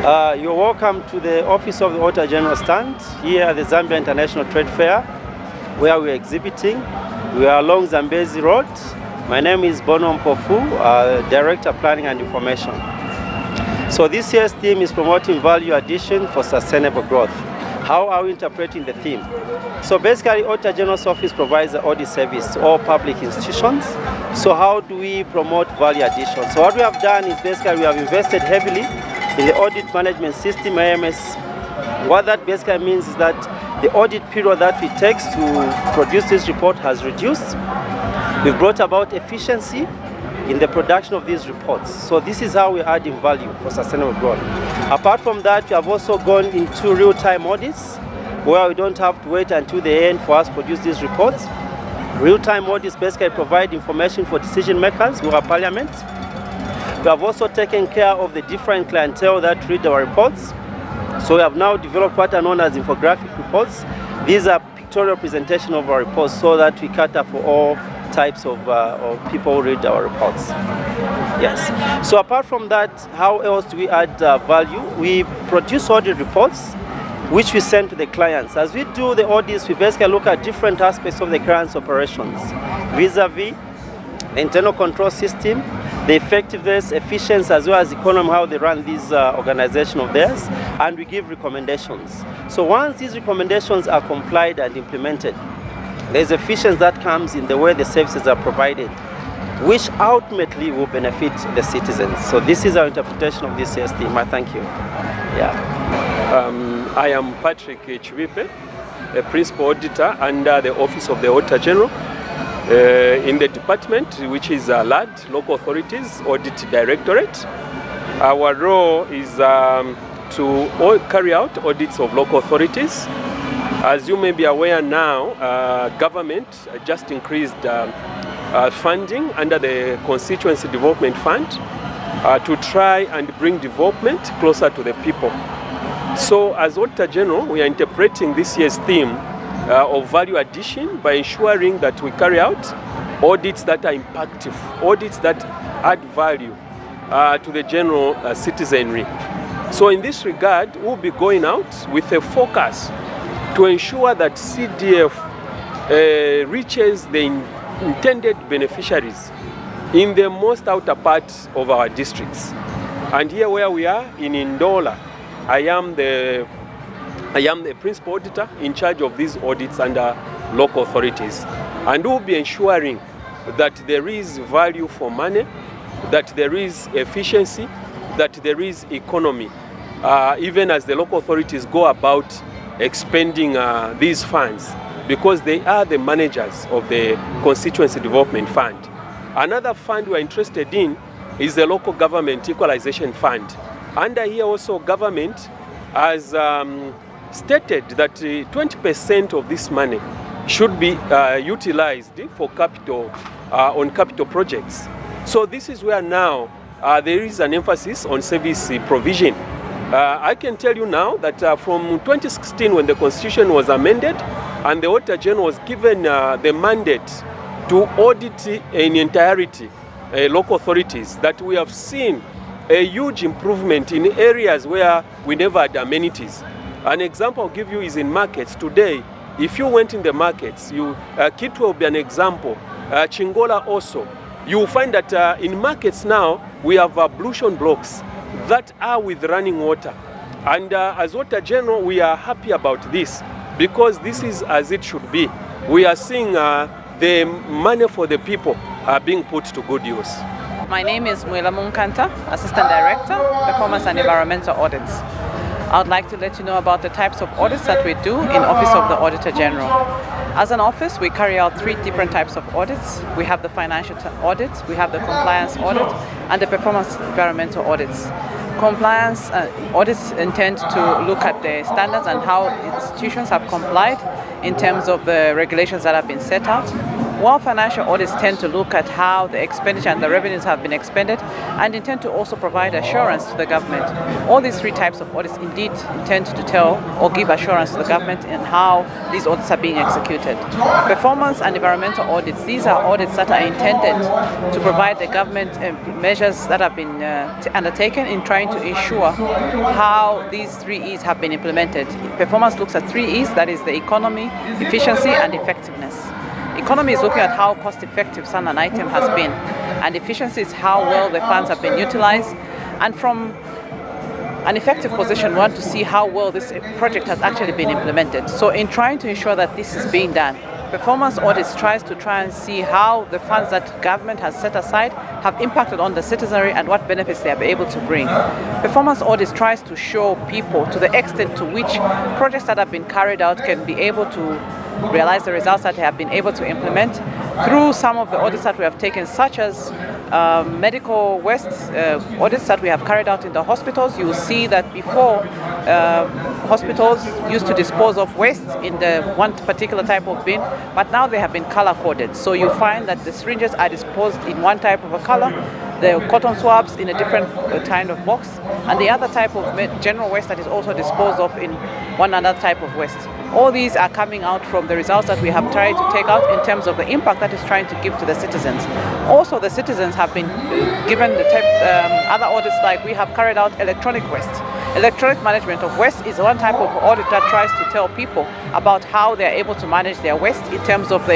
You're welcome to the Office of the Auditor General stand here at the Zambia International Trade Fair, where we're exhibiting. We are along Zambezi Road. My name is Bono Mpofu, Director Planning and Information. So this year's theme is promoting value addition for sustainable growth. How are we interpreting the theme? So basically, Auditor General's Office provides the audit service to all public institutions. So how do we promote value addition? So what we have done is basically we have invested heavily in the audit management system, AMS. What that basically means is that the audit period that it takes to produce this report has reduced. We've brought about efficiency in the production of these reports. So this is how we're adding value for sustainable growth. Apart from that, we have also gone into real-time audits where we don't have to wait until the end for us to produce these reports. Real-time audits basically provide information for decision makers who are parliament. We have also taken care of the different clientele that read our reports. So we have now developed what are known as infographic reports. These are pictorial presentation of our reports so that we cater for all types of people who read our reports. Yes. So apart from that, how else do we add value? We produce audit reports which we send to the clients. As we do the audits, we basically look at different aspects of the client's operations, vis-a-vis the internal control system, the effectiveness, efficiency, as well as economy, how they run this organization of theirs, and we give recommendations. So once these recommendations are complied and implemented, there's efficiency that comes in the way the services are provided, which ultimately will benefit the citizens. So this is our interpretation of this year's theme. I thank you. Yeah. I am Patrick Chivipe, a principal auditor under the Office of the Auditor General in the department, which is LAD, Local Authorities Audit Directorate. Our role is to carry out audits of local authorities. As you may be aware now, government just increased funding under the Constituency Development Fund to try and bring development closer to the people. So as Auditor General, we are interpreting this year's theme of value addition by ensuring that we carry out audits that are impactful, audits that add value to the general citizenry. So in this regard, we'll be going out with a focus to ensure that CDF reaches the intended beneficiaries in the most outer part of our districts. And here where we are in Ndola, I am the principal auditor in charge of these audits under local authorities. And we'll be ensuring that there is value for money, that there is efficiency, that there is economy, even as the local authorities go about expending these funds, because they are the managers of the Constituency Development Fund. Another fund we are interested in is the Local Government Equalization Fund. Under here also, government has stated that 20% of this money should be utilized for capital, on capital projects. So this is where now there is an emphasis on service provision. I can tell you now that from 2016, when the Constitution was amended and the Auditor General was given the mandate to audit in entirety local authorities, that we have seen a huge improvement in areas where we never had amenities. An example I'll give you is in markets. Today, if you went in the markets, Kitwe will be an example, Chingola also, you will find that in markets now, we have ablution blocks that are with running water. And as Auditor General, we are happy about this because this is as it should be. We are seeing the money for the people being put to good use. My name is Muela Munkanta, Assistant Director, Performance and Environmental Audits. I would like to let you know about the types of audits that we do in Office of the Auditor General. As an office, we carry out 3 different types of audits. We have the financial audit, we have the compliance audit, and the performance environmental audits. Compliance audits intend to look at the standards and how institutions have complied in terms of the regulations that have been set out. While financial audits tend to look at how the expenditure and the revenues have been expended and intend to also provide assurance to the government, all these three types of audits indeed intend to tell or give assurance to the government in how these audits are being executed. Performance and environmental audits, these are audits that are intended to provide the government measures that have been undertaken in trying to ensure how these 3 E's have been implemented. Performance looks at 3 E's, that is the economy, efficiency and effectiveness. Economy is looking at how cost-effective an item has been, and efficiency is how well the funds have been utilized. And from an effective position, we want to see how well this project has actually been implemented. So in trying to ensure that this is being done, performance audits tries and see how the funds that government has set aside have impacted on the citizenry and what benefits they are able to bring. Performance audits tries to show people to the extent to which projects that have been carried out can be able to realize the results that they have been able to implement through some of the audits that we have taken, such as medical waste audits that we have carried out in the hospitals. You will see that before hospitals used to dispose of waste in the one particular type of bin, but now they have been color coded. So you find that the syringes are disposed in one type of a color, the cotton swabs in a different kind of box, and the other type of general waste that is also disposed of in one another type of waste. All these are coming out from the results that we have tried to take out in terms of the impact that is trying to give to the citizens. Also, the citizens have been given the other audits, like we have carried out electronic waste. Electronic management of waste is one type of audit that tries to tell people about how they are able to manage their waste in terms of the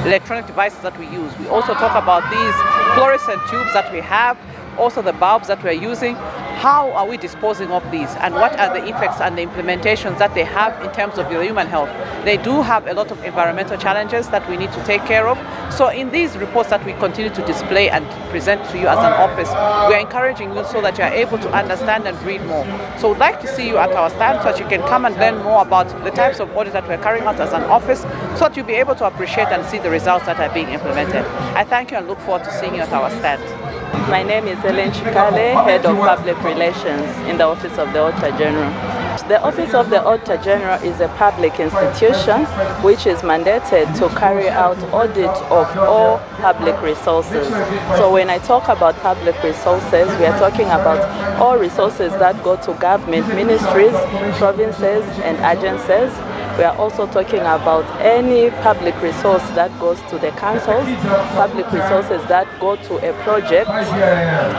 electronic devices that we use. We also talk about these fluorescent tubes that we have, also the bulbs that we're using. How are we disposing of these, and what are the effects and the implementations that they have in terms of your human health? They do have a lot of environmental challenges that we need to take care of. So in these reports that we continue to display and present to you as an office, we are encouraging you so that you are able to understand and read more. So we'd like to see you at our stand so that you can come and learn more about the types of audits that we're carrying out as an office, so that you'll be able to appreciate and see the results that are being implemented. I thank you and look forward to seeing you at our stand. My name is Ellen Chikale, Head of Public Relations in the Office of the Auditor General. The Office of the Auditor General is a public institution which is mandated to carry out audit of all public resources. So when I talk about public resources, we are talking about all resources that go to government ministries, provinces and agencies. We are also talking about any public resource that goes to the councils, public resources that go to a project,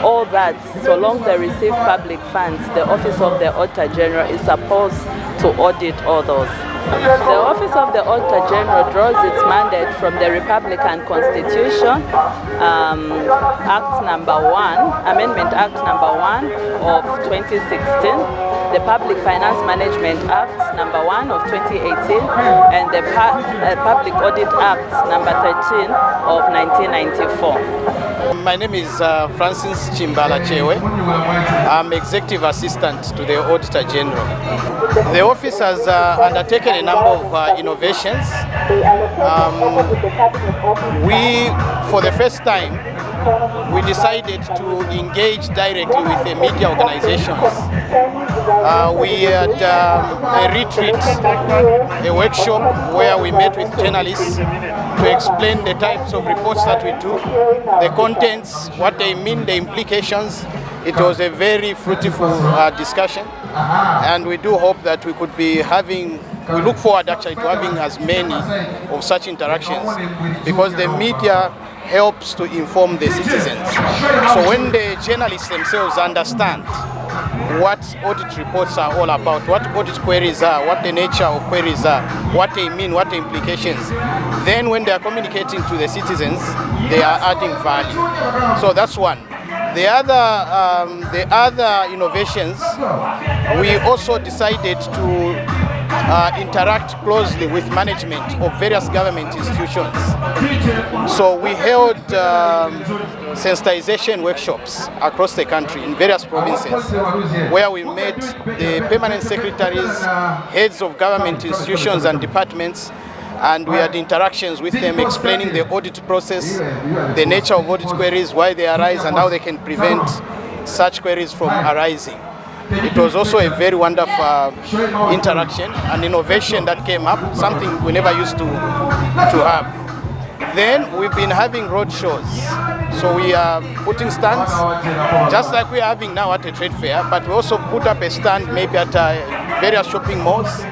all that, so long they receive public funds, the Office of the Auditor General is supposed to audit all those. The Office of the Auditor General draws its mandate from the Republican Constitution, Act number 1, Amendment Act number 1 of 2016, the Public Finance Management Act number 1 of 2018, and the Public Audit Act number 13 of 1994. My name is Francis Chimbala Chewe. I'm Executive Assistant to the Auditor General. The office has undertaken a number of innovations. For the first time, we decided to engage directly with the media organizations. We had a retreat, a workshop where we met with journalists to explain the types of reports that we do, the contents, what they mean, the implications. It was a very fruitful discussion, and we do hope that we could be we look forward actually to having as many of such interactions, because the media helps to inform the citizens. So when the journalists themselves understand what audit reports are all about, what audit queries are, what the nature of queries are, what they mean, what the implications, then when they are communicating to the citizens, they are adding value. So that's one. The other innovations, we also decided to interact closely with management of various government institutions. So we held sensitization workshops across the country in various provinces, where we met the permanent secretaries, heads of government institutions and departments, and we had interactions with them explaining the audit process, the nature of audit queries, why they arise and how they can prevent such queries from arising. It was also a very wonderful interaction and innovation that came up, something we never used to have. Then we've been having road shows. So we are putting stands, just like we are having now at a trade fair, but we also put up a stand maybe at various shopping malls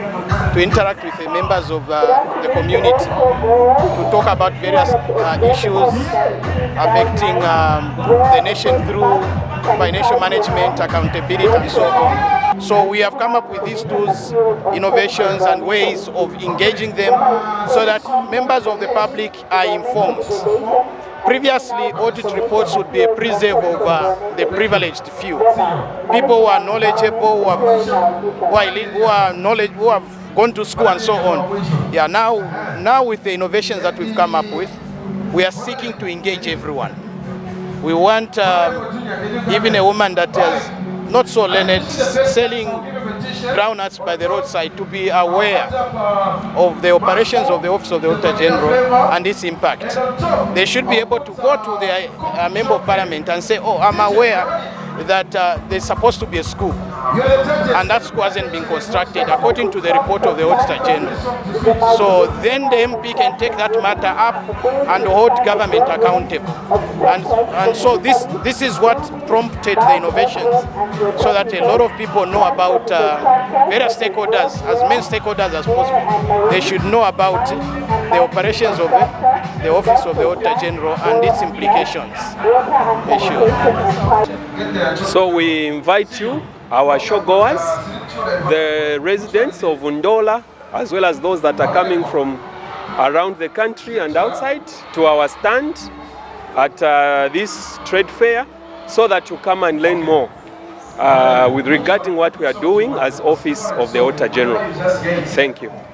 to interact with the members of the community, to talk about various issues affecting the nation through financial management, accountability, and so on. So we have come up with these tools, innovations, and ways of engaging them so that members of the public are informed. Previously, audit reports would be a preserve of the privileged few. People who are knowledgeable, who have gone to school and so on. Yeah, now with the innovations that we've come up with, we are seeking to engage everyone. We want even a woman that is not so learned, selling groundnuts by the roadside, to be aware of the operations of the Office of the Auditor General and its impact. They should be able to go to their Member of Parliament and say, oh, I'm aware that there's supposed to be a school, and that school hasn't been constructed according to the report of the Auditor General. So then the MP can take that matter up and hold government accountable. And so this is what prompted the innovations, so that a lot of people know about various stakeholders, as many stakeholders as possible. They should know about the operations of the Office of the Auditor General and its implications. They should. So we invite you, our showgoers, the residents of Ndola, as well as those that are coming from around the country and outside, to our stand at this trade fair, so that you come and learn more with regarding what we are doing as Office of the Auditor General. Thank you.